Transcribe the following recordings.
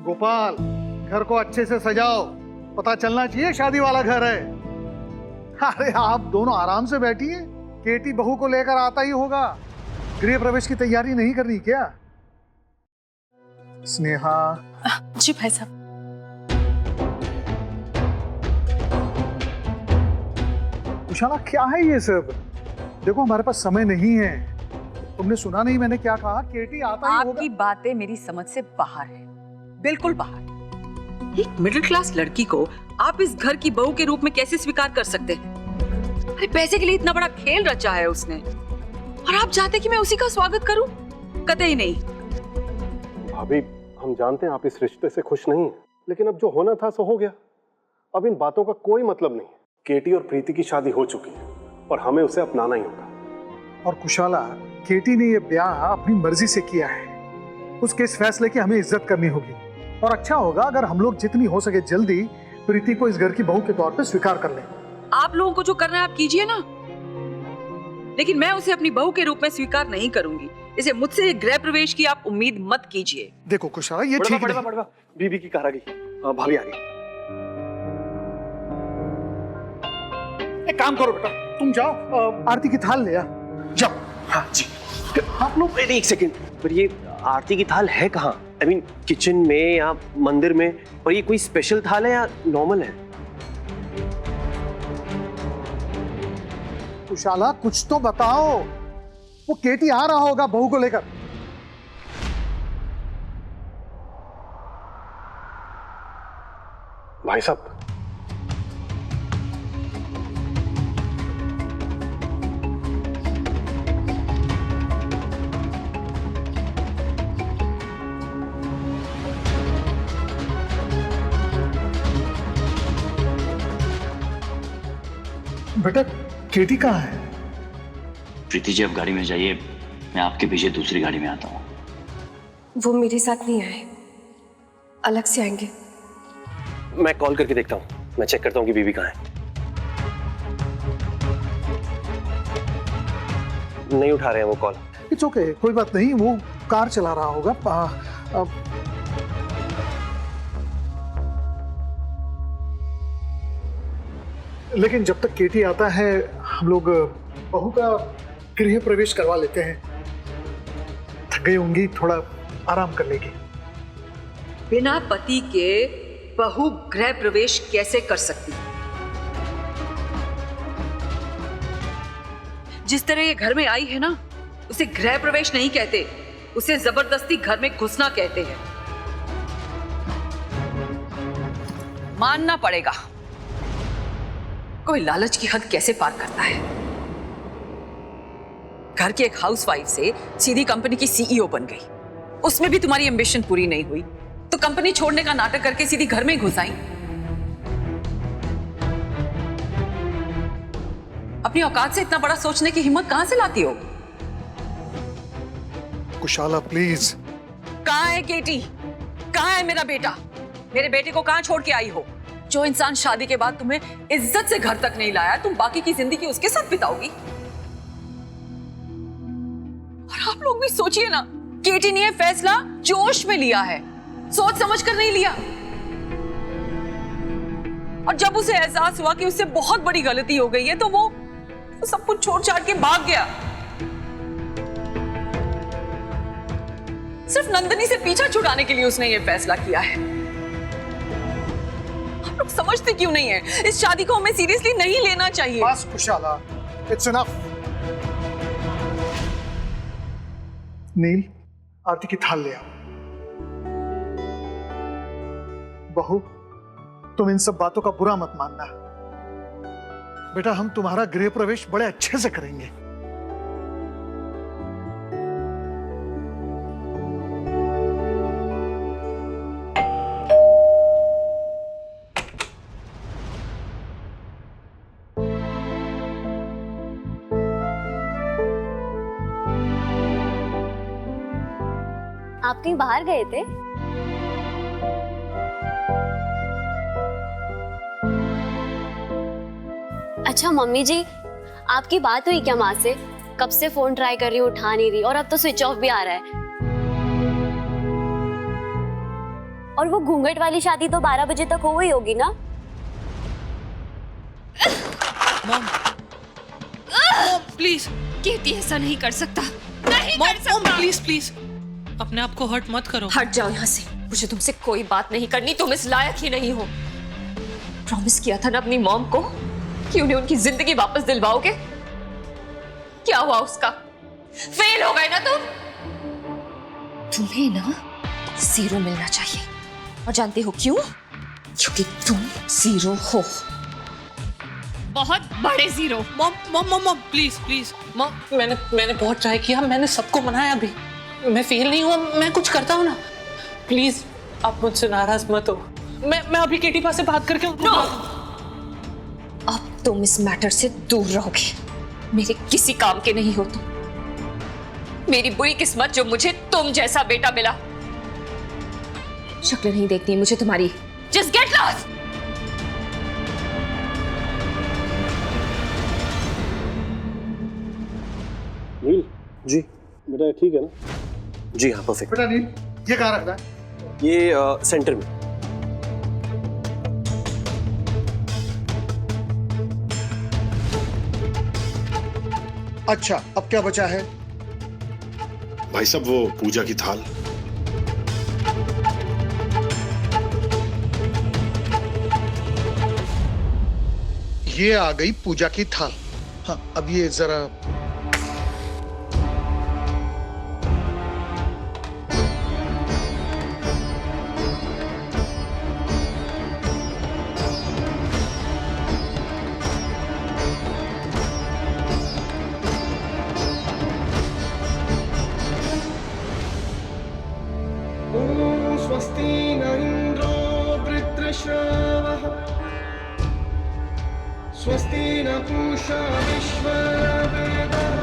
गोपाल, घर को अच्छे से सजाओ, पता चलना चाहिए शादी वाला घर है। अरे आप दोनों आराम से बैठिए, केटी बहू को लेकर आता ही होगा। गृह प्रवेश की तैयारी नहीं करनी क्या? स्नेहा। जी भाई साहब। कुशाला, क्या है ये सब? देखो हमारे पास समय नहीं है। तुमने सुना नहीं मैंने क्या कहा? केटी आता ही होगा। आपकी बातें मेरी समझ से बाहर है, बिल्कुल बाहर। एक मिडिल क्लास लड़की को आप इस घर की बहू के रूप में कैसे स्वीकार कर सकते हैं? अरे पैसे के लिए इतना बड़ा खेल रचा है उसने, और आप चाहते कि मैं उसी का स्वागत करूं? कतई नहीं। भाभी, हम जानते हैं आप इस रिश्ते से खुश नहीं हैं, लेकिन अब जो होना था सो हो गया। अब इन बातों का कोई मतलब नहीं। केटी और प्रीति की शादी हो चुकी है और हमें उसे अपनाना ही होगा। और कुशाला, केटी ने ये ब्याह अपनी मर्जी से किया है। उसके इस फैसले की हमें इज्जत करनी होगी, और अच्छा होगा अगर हम लोग जितनी हो सके जल्दी प्रीति को इस घर की बहू के तौर पे स्वीकार कर लें। आप लोगों को जो करना है आप कीजिए ना, लेकिन मैं उसे अपनी बहू के रूप में स्वीकार नहीं करूंगी। इसे मुझसे गृह प्रवेश की आप उम्मीद मत कीजिए। देखो कुशाला, ये ठीक नहीं। बीबी की कार आ गई, भाभी आ गई। एक काम करो बेटा, तुम जाओ आरती की थाल ले आ। जाओ। हाँ जी। आप लोग एक सेकंड, पर ये आरती की थाल है कहाँ? आई मीन किचन में या मंदिर में? और ये कोई स्पेशल थाल है या नॉर्मल है? कुशाला, कुछ तो बताओ। वो केटी आ रहा होगा बहू को लेकर। भाई साहब, बेटा केटी कहाँ है? प्रीति जी, आप गाड़ी में जाइए, मैं आपके पीछे दूसरी गाड़ी में आता हूँ। वो मेरे साथ नहीं आए, अलग से आएंगे। मैं कॉल करके देखता हूँ, मैं चेक करता हूँ कि बीबी कहाँ है। नहीं उठा रहे हैं वो कॉल। इट्स ओके, कोई बात नहीं, वो कार चला रहा होगा। लेकिन जब तक केटी आता है हम लोग बहू का गृह प्रवेश करवा लेते हैं। थक गई होंगी, थोड़ा आराम कर लेगी। बिना पति के बहू गृह प्रवेश कैसे कर सकती? जिस तरह ये घर में आई है ना, उसे गृह प्रवेश नहीं कहते, उसे जबरदस्ती घर में घुसना कहते हैं। मानना पड़ेगा, कोई लालच की हद कैसे पार करता है। घर की एक हाउसवाइफ से सीधी कंपनी की सीईओ बन गई, उसमें भी तुम्हारी एम्बिशन पूरी नहीं हुई तो कंपनी छोड़ने का नाटक करके सीधी घर में घुस आई। अपनी औकात से इतना बड़ा सोचने की हिम्मत कहां से लाती हो? कुशाला प्लीज। कहां है केटी? कहां है मेरा बेटा? मेरे बेटे को कहां छोड़ के आई हो? जो इंसान शादी के बाद तुम्हें इज्जत से घर तक नहीं लाया, तुम बाकी की जिंदगी उसके साथ बिताओगी। और आप लोग भी सोचिए ना, केटी ने यह फैसला जोश में लिया है, सोच समझ कर नहीं लिया। और जब उसे एहसास हुआ कि उससे बहुत बड़ी गलती हो गई है तो वो सब कुछ छोड़ छाड़ के भाग गया। सिर्फ नंदनी से पीछा छुड़ाने के लिए उसने यह फैसला किया है। आप लोग समझते क्यों नहीं है? इस शादी को हमें सीरियसली नहीं लेना चाहिए। बस कुशाला, इट्स इनफ। नील, आरती की थाल ले आओ। बहू, तुम इन सब बातों का बुरा मत मानना। बेटा, हम तुम्हारा गृह प्रवेश बड़े अच्छे से करेंगे। आप कहीं बाहर गए थे? अच्छा मम्मी जी, आपकी बात हुई क्या माँ से? कब से फोन ट्राई कर रही हूँ, उठा नहीं रही, और अब तो स्विच ऑफ भी आ रहा है। और वो घूंघट वाली शादी तो 12 बजे तक हो गई होगी ना? Mom please. केटी ऐसा नहीं कर सकता, नहीं कर सकता। मॉम प्लीज प्लीज अपने आप को हर्ट मत करो। हट जाओ यहाँ से, मुझे तुमसे कोई बात नहीं करनी, तुम इस लायक ही नहीं हो। प्रॉमिस किया था ना अपनी मॉम को कि उन्हें उनकी जिंदगी वापस दिलवाओगे। क्या हुआ उसका? फेल हो गए ना तुम। तुम्हें ना जीरो मिलना चाहिए, और जानते हो क्यों? क्योंकि तुम जीरो हो, बहुत बड़े zero. Mom mom mom mom please please mom, मैंने बहुत ट्राई किया, मैंने सबको मनाया, अभी मैं फेल नहीं हुआ, मैं कुछ करता हूँ ना। प्लीज आप मुझसे नाराज मत हो, मैं अभी केटी पास से बात करके उनको अब तुम इस मैटर से दूर रहोगे, मेरे किसी काम के नहीं हो तुम। मेरी बुरी किस्मत जो मुझे तुम जैसा बेटा मिला। शक्ल नहीं देखनी मुझे तुम्हारी। Just get lost. Neel ji, बेटा ठीक है ना? जी हाँ, परफेक्ट। बेटा नील, ये कहाँ रखना है? ये सेंटर में। अच्छा, अब क्या बचा है? भाई साहब वो पूजा की थाल। ये आ गई पूजा की थाल। हाँ, अब ये जरा स्वस्ति न इन्द्रो वृत्रश्रवः स्वस्ति न पूषा विश्ववेदः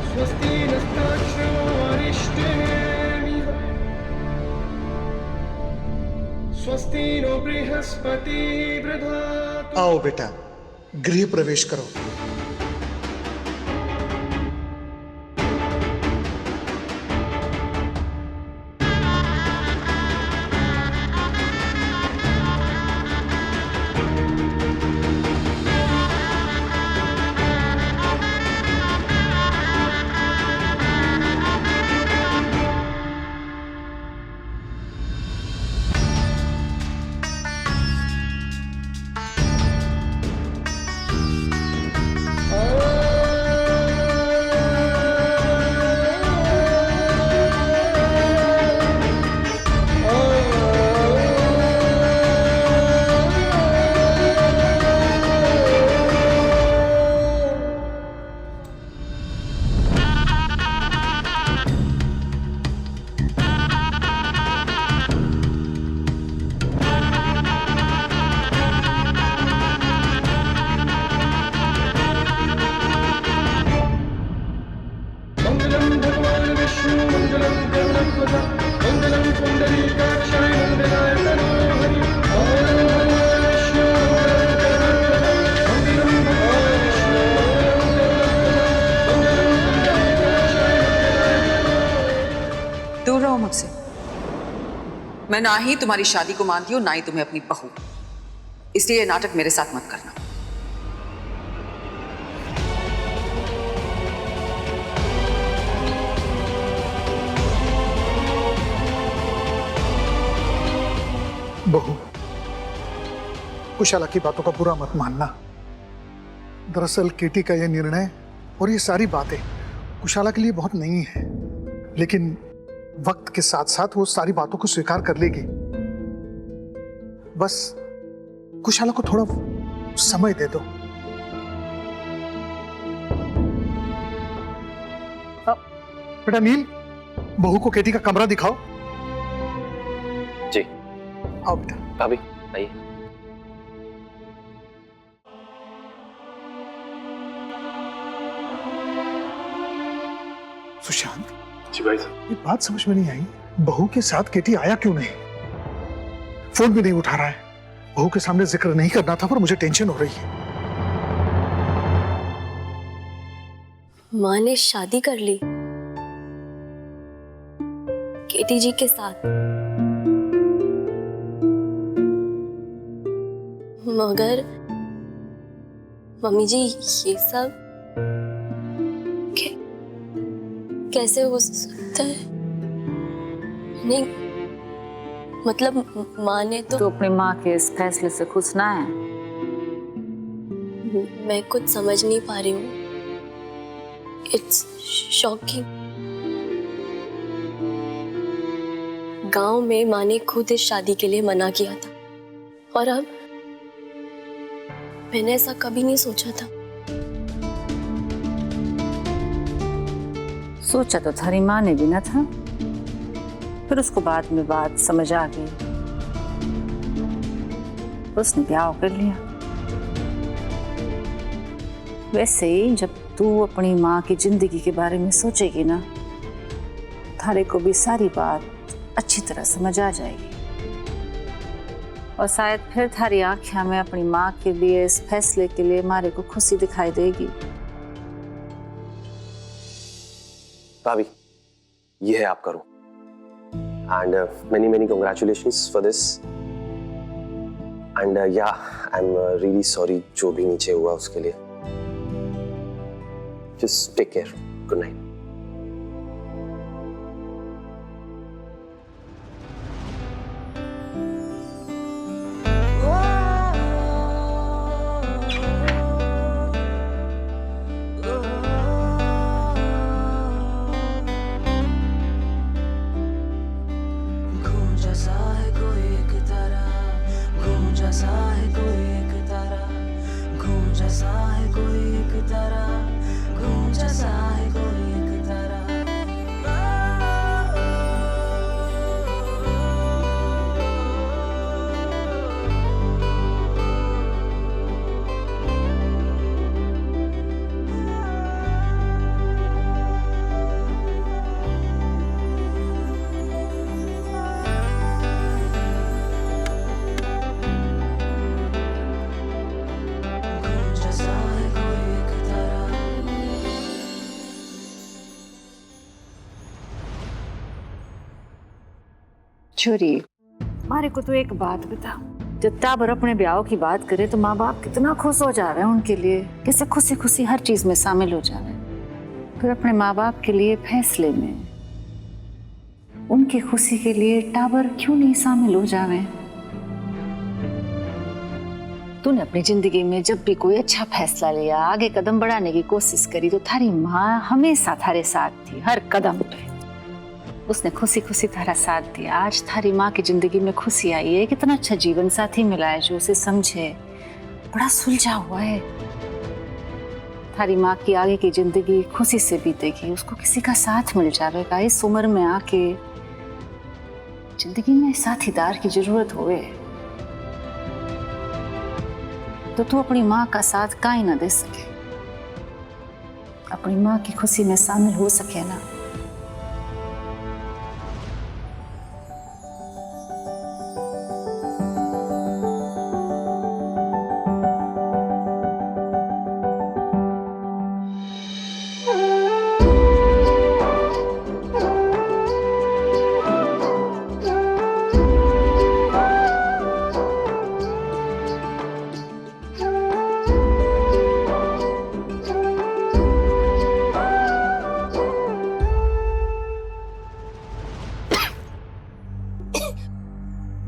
स्वस्ति नस्ताक्षरो अरिष्टेमिव स्वस्ति नो बृहस्पतिः दधातु। आओ बेटा, गृह प्रवेश करो। मंगलम भगवान विष्णु मंगलम गरुड़ध्वज मंगलम पुंडरीकाक्षाय मंगलाय तनोहरि। मंगलम भगवान विष्णु मंगलम गरुड़ध्वज मंगलम भगवान विष्णु मंगलम पुंडरीकाक्षाय मंगलाय। दूर रहो मुझसे। मैं ना ही तुम्हारी शादी को मानती हूँ, ना ही तुम्हें अपनी बहू, इसलिए ये नाटक मेरे साथ मत करना। बहू, कुशाला की बातों का बुरा मत मानना। दरअसल केटी का यह निर्णय और ये सारी बातें कुशाला के लिए बहुत नई है, लेकिन वक्त के साथ साथ वो सारी बातों को स्वीकार कर लेगी। बस कुशाला को थोड़ा समय दे दो। बेटा नील, बहू को केटी का कमरा दिखाओ। जी। आओ बेटा। भाभी आइए। सुशांत, जी भाई साहब। ये बात समझ में नहीं आई, बहू के साथ केटी आया क्यों नहीं? फोन भी नहीं उठा रहा है। बहू के सामने जिक्र नहीं करना था, पर मुझे टेंशन हो रही है। माँ ने शादी कर ली। केटी जी के साथ। मगर मम्मी जी ये सब कैसे हो सकता है? नहीं मतलब माँ ने तो अपनी माँ के इस फैसले से खुश ना है? मैं कुछ समझ नहीं पा रही हूँ। It's shocking. गांव में माँ ने खुद इस शादी के लिए मना किया था और अब मैंने ऐसा कभी नहीं सोचा था। सोचा तो थारी माँ ने भी ना था, फिर उसको बाद में बात समझ आ गई, उसने ब्याह कर लिया। वैसे ही जब तू अपनी माँ की जिंदगी के बारे में सोचेगी ना, थारे को भी सारी बात अच्छी तरह समझ आ जाएगी और शायद फिर थारी आँखें में अपनी माँ के लिए इस फैसले के लिए मारे को खुशी दिखाई देगी। भाभी, ये है आपका room and many many congratulations for this and yeah I'm really sorry जो भी नीचे हुआ उसके लिए। Just take care. Good night. छोरी, मारे को तो एक बात बता, जब टाबर अपने ब्याह की बात करे तो माँ बाप कितना खुश हो जा रहे हैं उनके लिए, कैसे खुशी खुशी हर चीज में शामिल हो जा रहे हैं। फिर अपने माँ बाप के लिए फैसले में, उनकी खुशी के लिए टाबर क्यों नहीं शामिल हो जावे? तूने अपनी जिंदगी में जब भी कोई अच्छा फैसला लिया, आगे कदम बढ़ाने की कोशिश करी, तो थारी माँ हमेशा थारे साथ थी हर कदम पे। उसने खुशी खुशी थारा साथ दिया। आज थारी माँ की जिंदगी में खुशी आई है, कितना अच्छा जीवन साथी मिला है जो उसे समझे, बड़ा सुलझा हुआ है। थारी माँ की आगे की जिंदगी खुशी से बीतेगी, उसको किसी का साथ मिल जाएगा। इस उम्र में आके जिंदगी में साथीदार की जरूरत होए तो तू अपनी माँ का साथ काहे ना दे सके, अपनी माँ की खुशी में शामिल हो सके ना।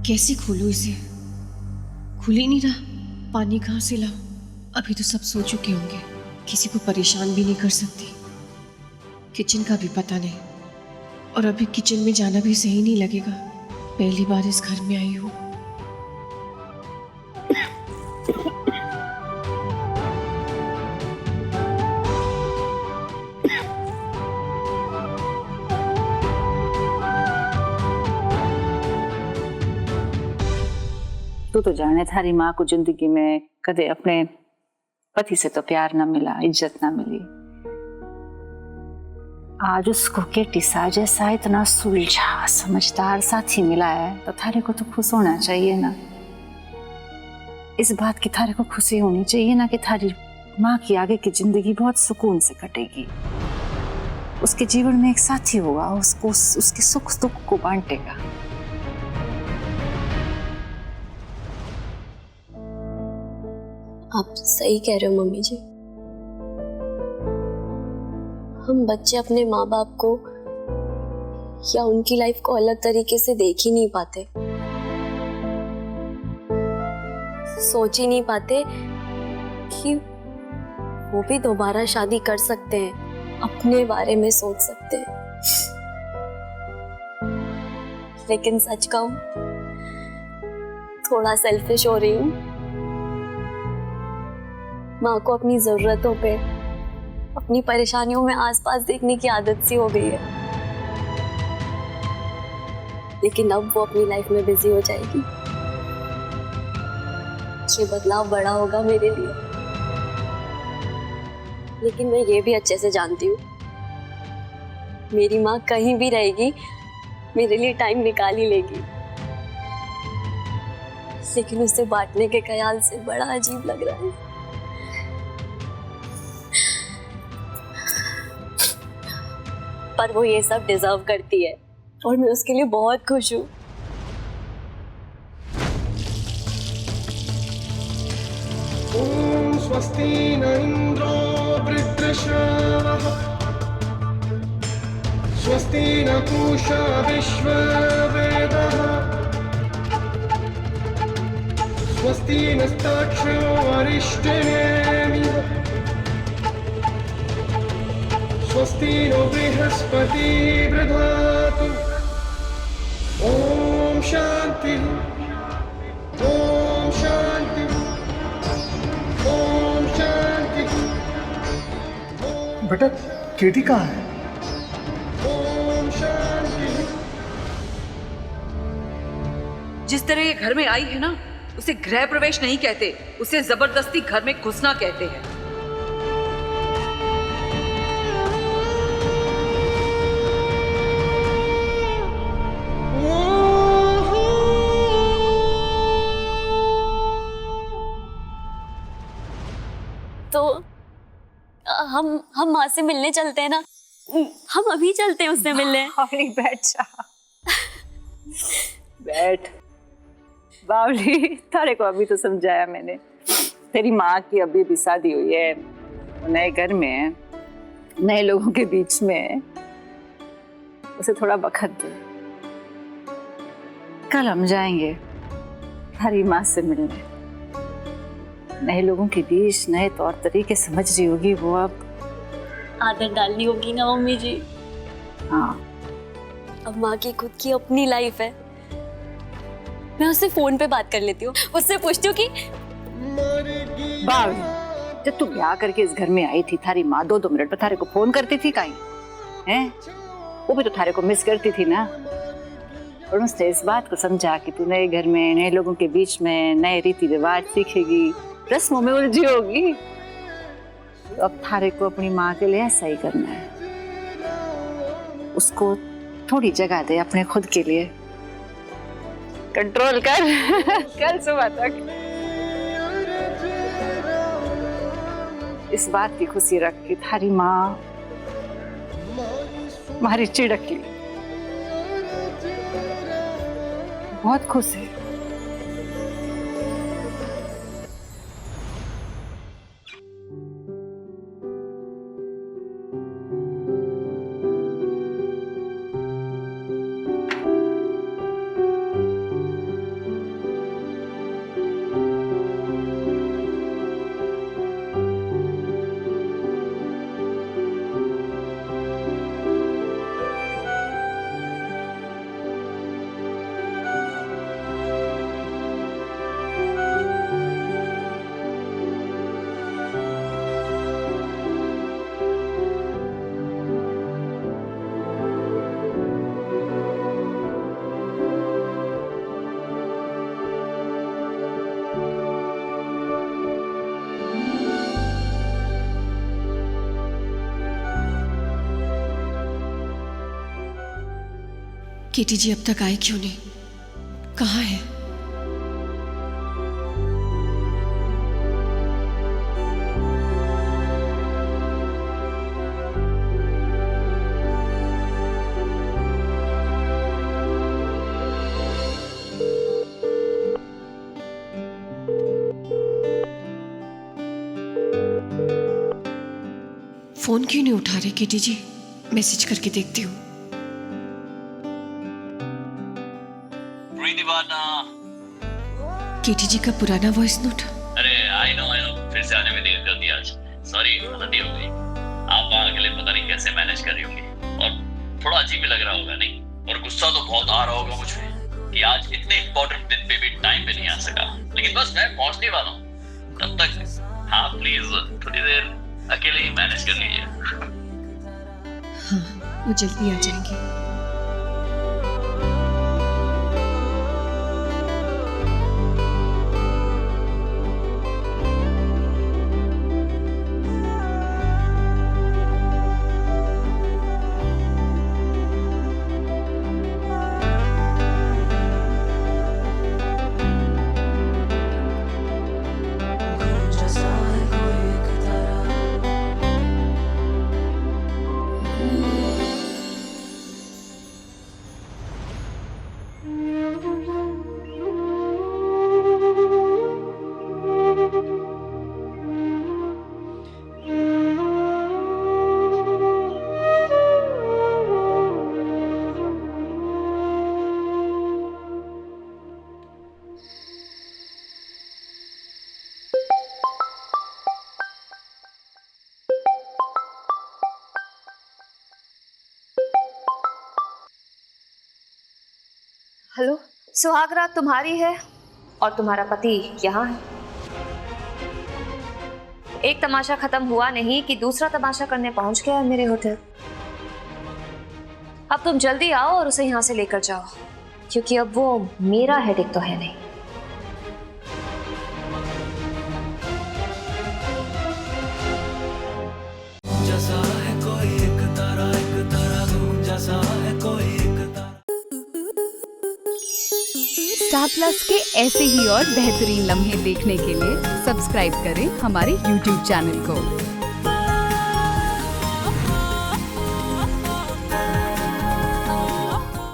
कैसे खोलूं इसे? खुल ही नहीं रहा। पानी कहाँ से लाऊं? अभी तो सब सो चुके होंगे, किसी को परेशान भी नहीं कर सकती। किचन का भी पता नहीं, और अभी किचन में जाना भी सही नहीं लगेगा। पहली बार इस घर में आई हूँ। तू तो जाने थारी माँ को जिंदगी में कदे अपने पति से तो प्यार ना मिला, इज्जत ना मिली। आज उसको केटी सा जैसा इतना सुलझा समझदार साथी मिला है, तो थारे को तो खुश होना चाहिए ना। इस बात की थारे को खुशी होनी चाहिए ना कि थारी माँ की आगे की जिंदगी बहुत सुकून से कटेगी। उसके जीवन में एक साथी होगा, उसको उसके सुख दुख को बांटेगा। आप सही कह रहे हो मम्मी जी। हम बच्चे अपने माँ बाप को या उनकी लाइफ को अलग तरीके से देख ही नहीं पाते, सोच ही नहीं पाते कि वो भी दोबारा शादी कर सकते हैं, अपने बारे में सोच सकते हैं। लेकिन सच कहूं, थोड़ा सेल्फिश हो रही हूँ। माँ को अपनी जरूरतों पे, अपनी परेशानियों में आसपास देखने की आदत सी हो गई है, लेकिन अब वो अपनी लाइफ में बिजी हो जाएगी। ये बदलाव बड़ा होगा मेरे लिए, लेकिन मैं ये भी अच्छे से जानती हूँ, मेरी माँ कहीं भी रहेगी, मेरे लिए टाइम निकाल ही लेगी। लेकिन उसे बांटने के ख्याल से बड़ा अजीब लग रहा है। पर वो ये सब डिजर्व करती है और मैं उसके लिए बहुत खुश हूँ। ॐ स्वस्ति न इन्द्रो वृत्रश्रवः स्वस्ति न पूषा विश्ववेदः स्वस्ति नस्ताक्षरो अरिष्टनेमिः स्वस्ति नो बृहस्पतिः दधातु। ॐ शान्ति, ॐ शान्ति, ॐ शान्ति। बेटा केटी कहाँ है? ॐ शान्ति। जिस तरह ये घर में आई है ना, उसे गृह प्रवेश नहीं कहते, उसे जबरदस्ती घर में घुसना कहते हैं। तो हम माँ से मिलने चलते हैं ना, हम अभी चलते हैं उससे मिलने। अरे बैठ जा, बैठ। बावली, तारे को अभी तो समझाया मैंने, तेरी माँ की अभी भी शादी हुई है, नए घर में है, नए लोगों के बीच में है, उसे थोड़ा वक्त दे। कल हम जाएंगे तारी माँ से मिलने, नए लोगों के बीच नए तौर तरीके समझ रही होगी वो, अब आदत डालनी होगी ना मम्मी जी। हाँ, अब माँ की खुद की अपनी लाइफ है, मैं उससे फोन पे बात कर लेती हूँ, उससे पूछती हूँ कि बावली, जब तू ब्याह करके इस घर में आई थी, थारी माँ 2-2 मिनट पर थारे को फोन करती थी कहीं हैं? वो भी तो थारे को मिस करती थी ना। और उसने इस बात को समझा कि तू नए घर में नए लोगों के बीच में नए रीति रिवाज सीखेगी, रस्मों में उलझी होगी। तो अब थारे को अपनी माँ के लिए ऐसा ही करना है, उसको थोड़ी जगह दे अपने खुद के लिए, कंट्रोल कर। कल सुबह तक इस बात की खुशी रख कि थारी माँ हमारी चिड़की बहुत खुश है। केटी जी अब तक आए क्यों नहीं? कहाँ है? फोन क्यों नहीं उठा रहे केटी जी? मैसेज करके देखती हूँ। केटी जी का पुराना वॉइस नोट। अरे आई नो फिर से आने में देर कर दिया आज। सॉरी, गलती हो गई। आप वहाँ अकेले पता नहीं कैसे मैनेज कर रही होंगी और थोड़ा अजीब भी लग रहा होगा नहीं? और गुस्सा तो बहुत आ रहा होगा मुझ पे कि आज इतने इम्पोर्टेंट दिन पे भी टाइम पे नहीं आ सका। लेकिन बस मैं पहुंचने वाला हूँ, तब तक हाँ प्लीज थोड़ी देर अकेले ही मैनेज कर लीजिए। हाँ, वो जल्दी आ जाएंगे। हेलो, सुहाग रात तुम्हारी है और तुम्हारा पति यहाँ है। एक तमाशा खत्म हुआ नहीं कि दूसरा तमाशा करने पहुंच गया है मेरे होटल। अब तुम जल्दी आओ और उसे यहाँ से लेकर जाओ, क्योंकि अब वो मेरा हेडेक तो है नहीं। स्टार प्लस के ऐसे ही और बेहतरीन लम्हे देखने के लिए सब्सक्राइब करें हमारे YouTube चैनल को।